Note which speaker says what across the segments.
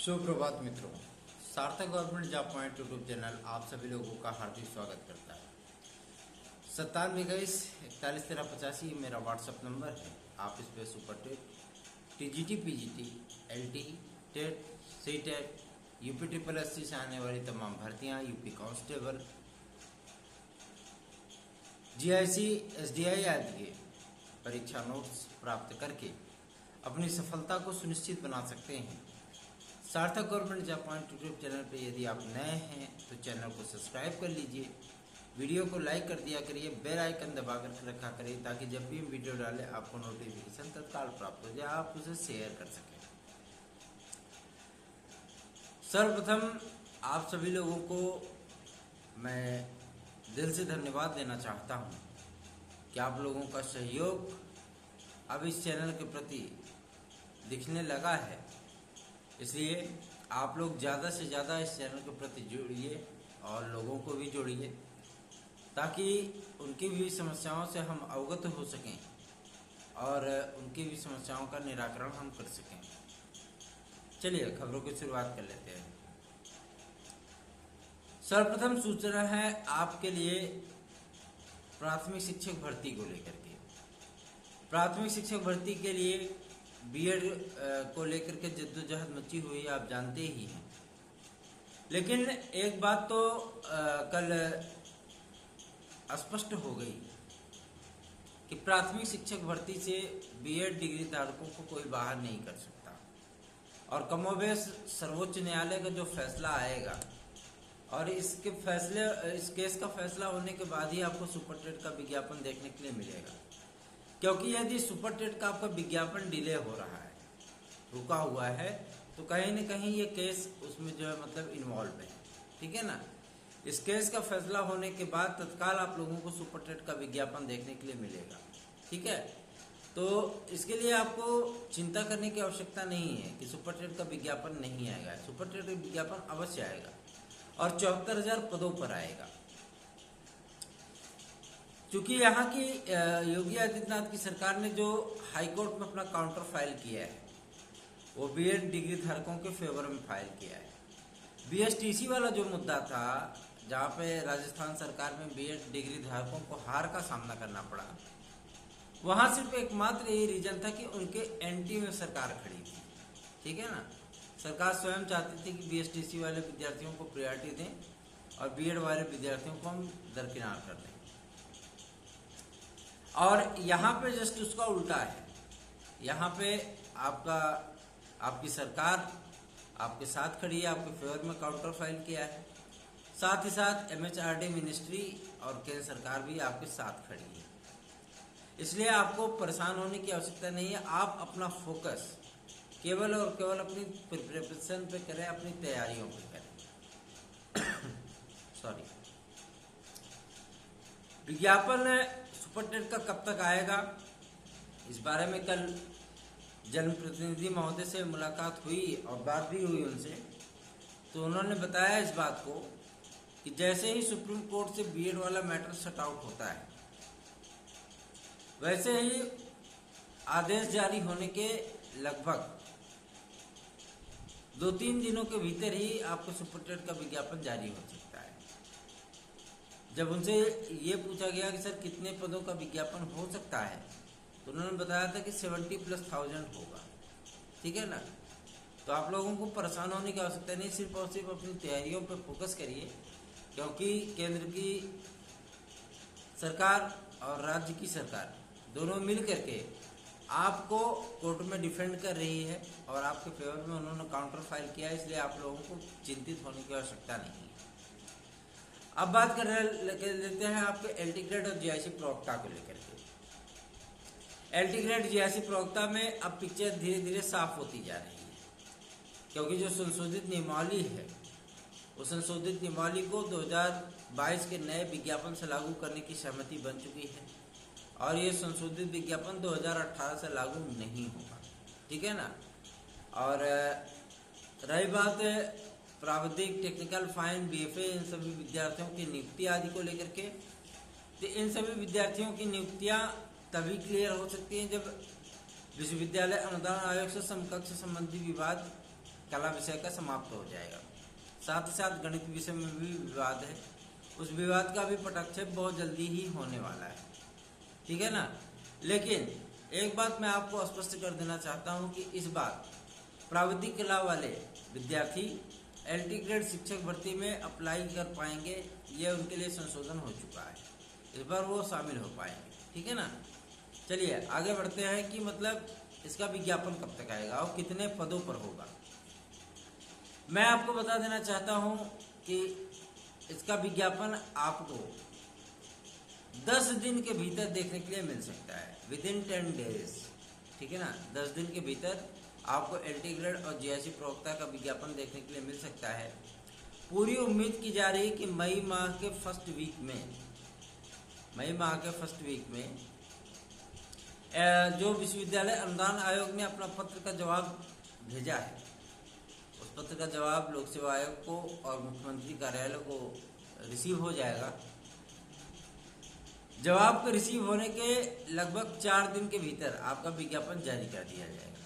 Speaker 1: सुप्रभात मित्रों, सार्थक government job point YouTube channel आप सभी लोगों का हार्दिक स्वागत करता है। 9721411385 मेरा व्हाट्सएप नंबर है। आप इस पर super TET, TGT, PGT, LT, TET, CTET, UP triple SC से आने वाली तमाम भर्तियां, यूपी कांस्टेबल, जीआईसी, एसडीआई आदि के परीक्षा नोट्स प्राप्त करके अपनी सफलता को सुनिश्चित बना सकते हैं। सार्थक government job point YouTube channel पर यदि आप नए हैं तो चैनल को सब्सक्राइब कर लीजिए, वीडियो को लाइक कर दिया करिए, बेल आइकन दबा कर रखा करिए ताकि जब भी हम वीडियो डालें आपको नोटिफिकेशन तत्काल प्राप्त हो जाए, आप उसे शेयर कर सकें। सर्वप्रथम आप सभी लोगों को मैं दिल से धन्यवाद देना चाहता हूं कि आप लोगों का सहयोग अब इस चैनल के प्रति दिखने लगा है। इसलिए आप लोग ज़्यादा से ज़्यादा इस चैनल के प्रति जुड़िए और लोगों को भी जोड़िए ताकि उनकी भी समस्याओं से हम अवगत हो सकें और उनकी भी समस्याओं का निराकरण हम कर सकें। चलिए खबरों की शुरुआत कर लेते हैं। सर्वप्रथम सूचना है आपके लिए प्राथमिक शिक्षक भर्ती को लेकर के। प्राथमिक शिक्षक भर्ती के लिए बीएड को लेकर के जद्दोजहद मची हुई आप जानते ही हैं, लेकिन एक बात तो कल स्पष्ट हो गई कि प्राथमिक शिक्षक भर्ती से बीएड डिग्री धारकों को कोई बाहर नहीं कर सकता और कमोबेश सर्वोच्च न्यायालय का जो फैसला आएगा और इस केस का फैसला होने के बाद ही आपको सुपर टेट का विज्ञापन देखने के लिए मिलेगा। क्योंकि यदि सुपर टेट का आपका विज्ञापन डिले हो रहा है, रुका हुआ है, तो कहीं न कहीं ये केस उसमें जो है मतलब इन्वॉल्व है, ठीक है ना। इस केस का फैसला होने के बाद तत्काल आप लोगों को सुपर टेट का विज्ञापन देखने के लिए मिलेगा, ठीक है। तो इसके लिए आपको चिंता करने की आवश्यकता नहीं है कि सुपर टेट का विज्ञापन नहीं आएगा। सुपर टेट का विज्ञापन अवश्य आएगा और 74,000 पदों पर आएगा। चूंकि यहाँ की योगी आदित्यनाथ की सरकार ने जो हाईकोर्ट में अपना काउंटर फाइल किया है वो बीएड डिग्री धारकों के फेवर में फाइल किया है। बीएसटीसी वाला जो मुद्दा था जहाँ पे राजस्थान सरकार में बीएड डिग्री धारकों को हार का सामना करना पड़ा, वहाँ सिर्फ एकमात्र यही रीजन था कि उनके एंटी में सरकार खड़ी थी, ठीक है ना। सरकार स्वयं चाहती थी कि बीएसटीसी वाले विद्यार्थियों को प्रायोरिटी दें और बीएड वाले विद्यार्थियों को हम दरकिनार कर दें। और यहाँ पे जस्ट उसका उल्टा है। यहाँ पे आपकी सरकार आपके साथ खड़ी है, आपके फेवर में काउंटर फाइल किया है। साथ ही साथ एमएचआरडी मिनिस्ट्री और केंद्र सरकार भी आपके साथ खड़ी है। इसलिए आपको परेशान होने की आवश्यकता नहीं है। आप अपना फोकस केवल और केवल अपनी प्रिपरेशन पे करें, अपनी तैयारियों पे करें। सॉरी, विज्ञापन सुपर टेट का कब तक आएगा, इस बारे में कल जनप्रतिनिधि महोदय से मुलाकात हुई और बात भी हुई उनसे। तो उन्होंने बताया इस बात को कि जैसे ही सुप्रीम कोर्ट से बीएड वाला मैटर शट आउट होता है, वैसे ही आदेश जारी होने के लगभग 2-3 दिनों के भीतर ही आपको सुपर टेट का विज्ञापन जारी हो सकता है। जब उनसे ये पूछा गया कि सर कितने पदों का विज्ञापन हो सकता है, तो उन्होंने बताया था कि 70,000+ होगा, ठीक है ना। तो आप लोगों को परेशान होने की आवश्यकता नहीं, सिर्फ और सिर्फ अपनी तैयारियों पर फोकस करिए, क्योंकि केंद्र की सरकार और राज्य की सरकार दोनों मिल करके आपको कोर्ट में डिफेंड कर रही है और आपके फेवर में उन्होंने काउंटर फाइल किया है। इसलिए आप लोगों को चिंतित होने की आवश्यकता नहीं है। अब बात कर लेते हैं आपके एलटी ग्रेड और जीआईसी प्रवक्ता को लेकर के। एलटी ग्रेड जीआईसी प्रवक्ता में अब पिक्चर धीरे धीरे साफ होती जा रही है, क्योंकि जो संशोधित नियमावली है वो संशोधित नियमावली को 2022 के नए विज्ञापन से लागू करने की सहमति बन चुकी है और ये संशोधित विज्ञापन 2018 से लागू नहीं होगा, ठीक है ना। और रही बात प्राविधिक, टेक्निकल, फाइन, बीएफए, इन सभी विद्यार्थियों की नियुक्ति आदि को लेकर के, तो इन सभी विद्यार्थियों की नियुक्तियां तभी क्लियर हो सकती हैं जब विश्वविद्यालय अनुदान आयोग से समकक्ष संबंधी विवाद कला विषय का समाप्त हो जाएगा। साथ ही साथ गणित विषय में भी विवाद है, उस विवाद का भी पटाक्षेप बहुत जल्दी ही होने वाला है, ठीक है ना। लेकिन एक बात मैं आपको स्पष्ट कर देना चाहता हूं कि इस बार प्राविधिक कला वाले विद्यार्थी एलटी ग्रेड शिक्षक भर्ती में अप्लाई कर पाएंगे, ये उनके लिए संशोधन हो चुका है, इस बार वो शामिल हो पाएंगे, ठीक है ना। चलिए आगे बढ़ते हैं कि मतलब इसका विज्ञापन कब तक आएगा और कितने पदों पर होगा। मैं आपको बता देना चाहता हूं कि इसका विज्ञापन आपको 10 दिन के भीतर देखने के लिए मिल सकता है, विद इन 10 डेज, ठीक है ना। 10 दिन के भीतर आपको एलटी ग्रेड और जीआईसी प्रवक्ता का विज्ञापन देखने के लिए मिल सकता है। पूरी उम्मीद की जा रही है कि मई माह के फर्स्ट वीक में जो विश्वविद्यालय अनुदान आयोग ने अपना पत्र का जवाब भेजा है, उस पत्र का जवाब लोक सेवा आयोग को और मुख्यमंत्री कार्यालय को रिसीव हो जाएगा। जवाब के रिसीव होने के लगभग 4 दिन के भीतर आपका विज्ञापन जारी कर दिया जाएगा,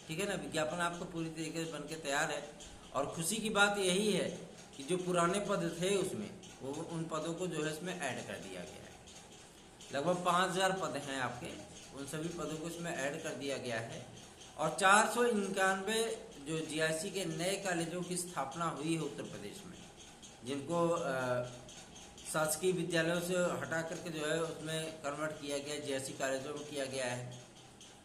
Speaker 1: ठीक है ना। विज्ञापन आपको पूरी तरीके से बन के तैयार है और खुशी की बात यही है कि जो पुराने पद थे उसमें वो उन पदों को जो है इसमें ऐड कर दिया गया है। लगभग 5000 पद हैं आपके, उन सभी पदों को इसमें ऐड कर दिया गया है। और 491 जो जीआईसी के नए कॉलेजों की स्थापना हुई है उत्तर प्रदेश में, जिनको शासकीय विद्यालयों से हटा करके जो है उसमें कन्वर्ट किया गया, जीआईसी कॉलेजों में किया गया है।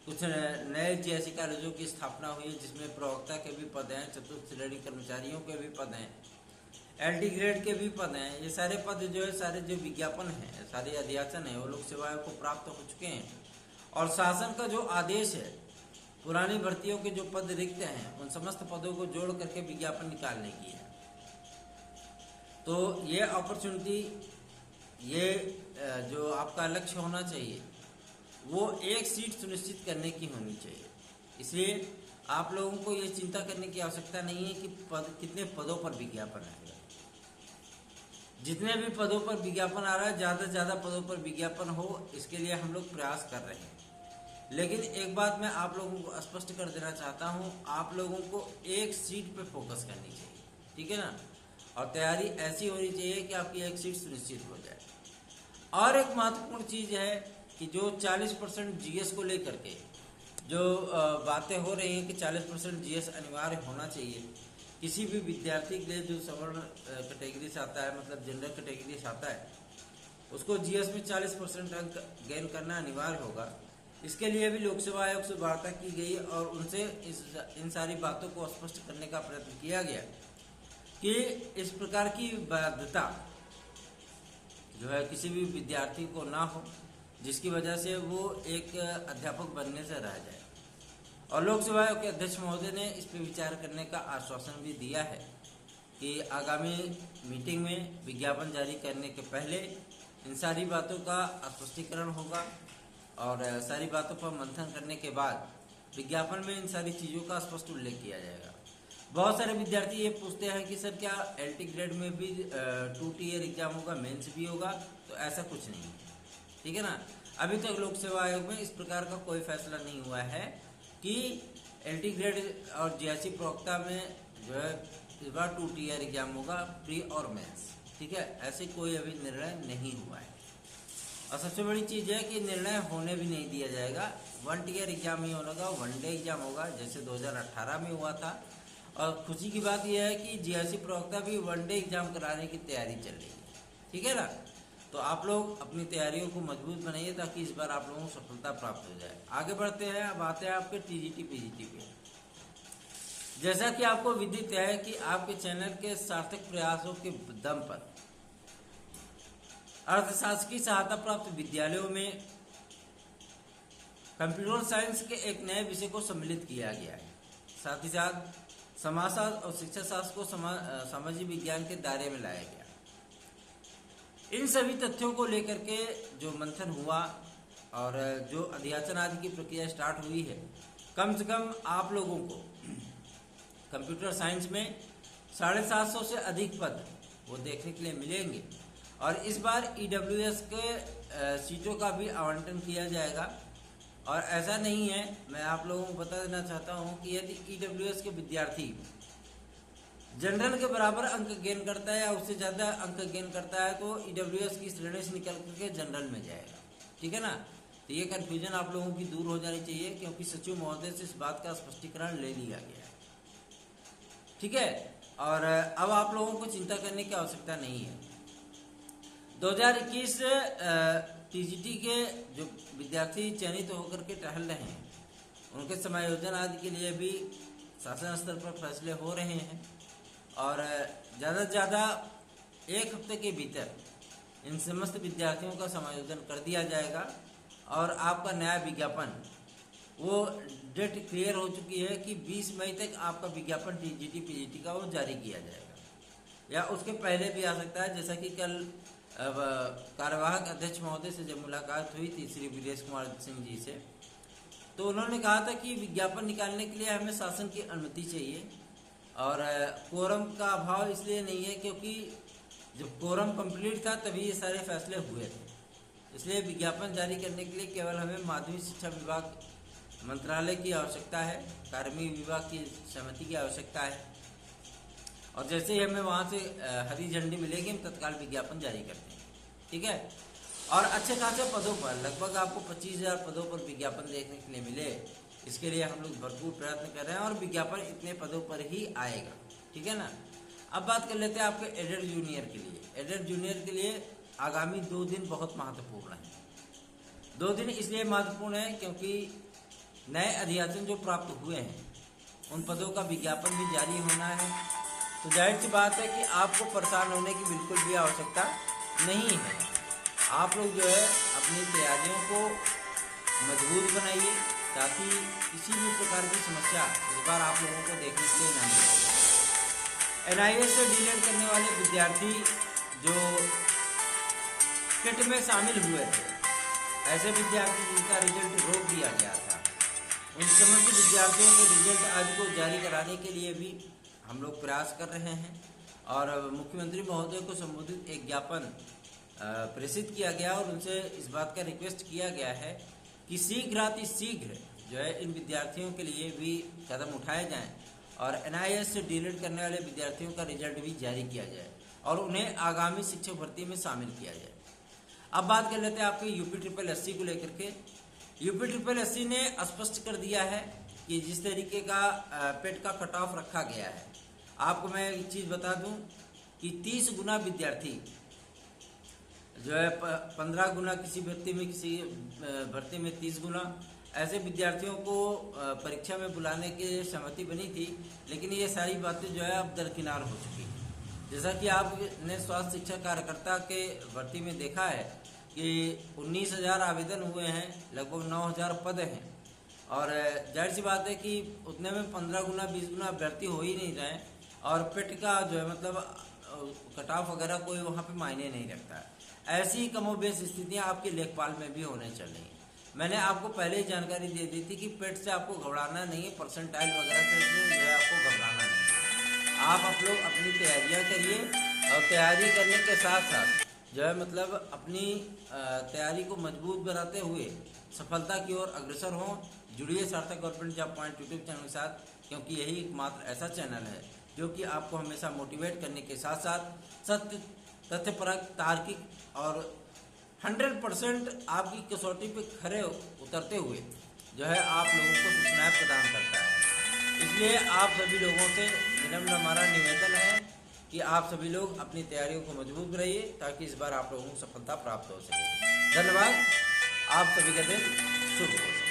Speaker 1: कुछ नए जीआईसी कॉलेजों की स्थापना हुई है जिसमें प्रवक्ता के भी पद हैं, चतुर्थ श्रेणी कर्मचारियों के भी पद हैं, एलटी ग्रेड के भी पद हैं। ये सारे पद जो है, सारे जो विज्ञापन है, सारे अध्याचन है, वो लोक सेवाओं को प्राप्त हो चुके हैं। और शासन का जो आदेश है पुरानी भर्तियों के जो पद रिक्त हैं उन समस्त पदों को जोड़ करके विज्ञापन निकालने की है। तो ये अपॉर्चुनिटी, ये जो आपका लक्ष्य होना चाहिए वो एक सीट सुनिश्चित करने की होनी चाहिए। इसलिए आप लोगों को ये चिंता करने की आवश्यकता नहीं है कि कितने पदों पर विज्ञापन है। जितने भी पदों पर विज्ञापन आ रहा है, ज़्यादा से ज़्यादा पदों पर विज्ञापन हो, इसके लिए हम लोग प्रयास कर रहे हैं। लेकिन एक बात मैं आप लोगों को स्पष्ट कर देना चाहता हूं, आप लोगों को एक सीट पे फोकस करनी चाहिए, ठीक है ना। और तैयारी ऐसी होनी चाहिए कि आपकी एक सीट सुनिश्चित हो जाए। और एक महत्वपूर्ण चीज़ है कि जो 40% जीएस को लेकर के जो बातें हो रही हैं कि 40% जीएस अनिवार्य होना चाहिए किसी भी विद्यार्थी के लिए जो सवर्ण कैटेगरी से आता है, मतलब जनरल कैटेगरी से आता है, उसको जीएस में 40% अंक गेन करना अनिवार्य होगा। इसके लिए भी लोक सेवा आयोग से वार्ता की गई और उनसे इन सारी बातों को स्पष्ट करने का प्रयत्न किया गया कि इस प्रकार की बाध्यता जो है किसी भी विद्यार्थी को ना हो, जिसकी वजह से वो एक अध्यापक बनने से रह जाए। और लोक सेवा आयोग के अध्यक्ष महोदय ने इस पर विचार करने का आश्वासन भी दिया है कि आगामी मीटिंग में विज्ञापन जारी करने के पहले इन सारी बातों का स्पष्टीकरण होगा और सारी बातों पर मंथन करने के बाद विज्ञापन में इन सारी चीज़ों का स्पष्ट उल्लेख किया जाएगा। बहुत सारे विद्यार्थी ये पूछते हैं कि सर क्या एलटी ग्रेड में भी 2 टीयर एग्जाम होगा, मेंस भी होगा? तो ऐसा कुछ नहीं है, ठीक है ना। अभी तक लोक सेवा आयोग में इस प्रकार का कोई फैसला नहीं हुआ है कि एलटी ग्रेड और जीआईसी प्रवक्ता में जो है इस बार 2 टीयर एग्जाम होगा, प्री और मेंस, ठीक है। ऐसे कोई अभी निर्णय नहीं हुआ है। और सबसे बड़ी चीज़ है कि निर्णय होने भी नहीं दिया जाएगा। 1 टीयर एग्जाम ही होगा, 1 डे एग्जाम होगा, जैसे 2018 में हुआ था। और खुशी की बात यह है कि जीआईसी प्रवक्ता भी 1 डे एग्जाम कराने की तैयारी चल रही है, ठीक है ना। तो आप लोग अपनी तैयारियों को मजबूत बनाइए ताकि इस बार आप लोगों को सफलता प्राप्त हो जाए। आगे बढ़ते हैं, अब आते हैं आपके टीजीटी पीजीटी पे। जैसा कि आपको विदित है कि आपके चैनल के सार्थक प्रयासों के दम पर अर्थशास्त्र की सहायता प्राप्त विद्यालयों में कंप्यूटर साइंस के एक नए विषय को सम्मिलित किया गया है। साथ ही साथ समाजशास्त्र और शिक्षा शास्त्र को सामाजिक विज्ञान के दायरे में लाया गया। इन सभी तथ्यों को लेकर के जो मंथन हुआ और जो अध्याचन आदि की प्रक्रिया स्टार्ट हुई है, कम से कम आप लोगों को कंप्यूटर साइंस में 750 से अधिक पद वो देखने के लिए मिलेंगे। और इस बार ईडब्ल्यूएस के सीटों का भी आवंटन किया जाएगा। और ऐसा नहीं है, मैं आप लोगों को बता देना चाहता हूं कि यदि ईडब्ल्यूएस के विद्यार्थी जनरल के बराबर अंक गेन करता है या उससे ज़्यादा अंक गेन करता है तो ईडब्ल्यूएस की श्रेणी से निकल करके जनरल में जाएगा। ठीक है ना। तो ये कन्फ्यूजन आप लोगों की दूर हो जानी चाहिए, क्योंकि सचिव महोदय से इस बात का स्पष्टीकरण ले लिया गया है। ठीक है। और अब आप लोगों को चिंता करने की आवश्यकता नहीं है। 2021 टीजीटी के जो विद्यार्थी चयनित होकर के टहल रहे हैं, उनके समायोजन आदि के लिए भी शासन स्तर पर फैसले हो रहे हैं और ज़्यादा से ज़्यादा एक हफ्ते के भीतर इन समस्त विद्यार्थियों का समायोजन कर दिया जाएगा और आपका नया विज्ञापन, वो डेट क्लियर हो चुकी है कि 20 मई तक आपका विज्ञापन टीजीटी पीजीटी का वो जारी किया जाएगा या उसके पहले भी आ सकता है। जैसा कि कल कार्यवाहक अध्यक्ष महोदय से जब मुलाकात हुई थी श्री विदेश कुमार सिंह जी से, तो उन्होंने कहा था कि विज्ञापन निकालने के लिए हमें शासन की अनुमति चाहिए और कोरम का अभाव इसलिए नहीं है क्योंकि जब कोरम कंप्लीट था तभी ये सारे फैसले हुए थे। इसलिए विज्ञापन जारी करने के लिए केवल हमें माध्यमिक शिक्षा विभाग मंत्रालय की आवश्यकता है, कार्मिक विभाग की सहमति की आवश्यकता है और जैसे ही हमें वहाँ से हरी झंडी मिलेगी हम तत्काल विज्ञापन जारी करते हैं। ठीक है। और अच्छे खासे पदों पर लगभग आपको 25,000 पदों पर विज्ञापन देखने के लिए मिले, इसके लिए हम लोग भरपूर प्रयत्न कर रहे हैं और विज्ञापन इतने पदों पर ही आएगा। ठीक है ना। अब बात कर लेते हैं आपके एडेड जूनियर के लिए। एडेड जूनियर के लिए आगामी 2 दिन बहुत महत्वपूर्ण है। 2 दिन इसलिए महत्वपूर्ण है क्योंकि नए अध्यासन जो प्राप्त हुए हैं उन पदों का विज्ञापन भी जारी होना है। तो जाहिर सी बात है कि आपको परेशान होने की बिल्कुल भी आवश्यकता नहीं है। आप लोग जो है अपनी तैयारियों को मजबूत बनाइए ताकि किसी भी प्रकार की समस्या इस बार आप लोगों को देखने के लिए न मिले। एनआईएस से डीलेट करने वाले विद्यार्थी जो किट में शामिल हुए थे, ऐसे विद्यार्थी जिनका रिजल्ट रोक दिया गया था, उन समस्त विद्यार्थियों के रिजल्ट आज को जारी कराने के लिए भी हम लोग प्रयास कर रहे हैं और मुख्यमंत्री महोदय को संबोधित एक ज्ञापन प्रेषित किया गया और उनसे इस बात का रिक्वेस्ट किया गया है कि शीघ्र जो है इन विद्यार्थियों के लिए भी कदम उठाए जाएं और एनआईएस से डीलेट करने वाले विद्यार्थियों का रिजल्ट भी जारी किया जाए और उन्हें आगामी शिक्षक भर्ती में शामिल किया जाए। अब बात कर लेते हैं आपके UPSSC को लेकर के। UPSSC ने स्पष्ट कर दिया है कि जिस तरीके का पेट का कट ऑफ रखा गया है, आपको मैं एक चीज़ बता दूं कि 30 गुना विद्यार्थी जो है 15 गुना किसी भर्ती में 30 गुना ऐसे विद्यार्थियों को परीक्षा में बुलाने की सहमति बनी थी, लेकिन ये सारी बातें जो है अब दरकिनार हो चुकी हैं। जैसा कि आपने स्वास्थ्य शिक्षा कार्यकर्ता के भर्ती में देखा है कि 19,000 आवेदन हुए हैं, लगभग 9,000 पद हैं और जाहिर सी बात है कि उतने में 15 गुना 20 गुना अभ्यर्थी हो ही नहीं रहे और पेट का जो है मतलब कट ऑफ वगैरह कोई वहाँ पे मायने नहीं रखता है। ऐसी कमोबेश स्थितियाँ आपके लेखपाल में भी होने चल रही हैं। मैंने आपको पहले ही जानकारी दे दी थी कि पेट से आपको घबराना नहीं है, परसेंटाइल वगैरह से जो है आपको घबराना नहीं है। आप लोग अपनी तैयारियाँ करिए और तैयारी करने के साथ साथ जो है मतलब अपनी तैयारी को मजबूत बनाते हुए सफलता की ओर अग्रसर हों। जुड़िए सार्थक government job point YouTube channel के साथ, क्योंकि यही एकमात्र ऐसा चैनल है जो कि आपको हमेशा मोटिवेट करने के साथ साथ सत्य, तथ्यपरक, तार्किक और 100% आपकी कसौटी पे खरे उतरते हुए जो है आप लोगों को सूचनाएं प्रदान करता है। इसलिए आप सभी लोगों से विनम्र हमारा निवेदन है कि आप सभी लोग अपनी तैयारियों को मजबूत बनाइए ताकि इस बार आप लोगों को सफलता प्राप्त हो सके। धन्यवाद। आप सभी का दिन शुभ हो।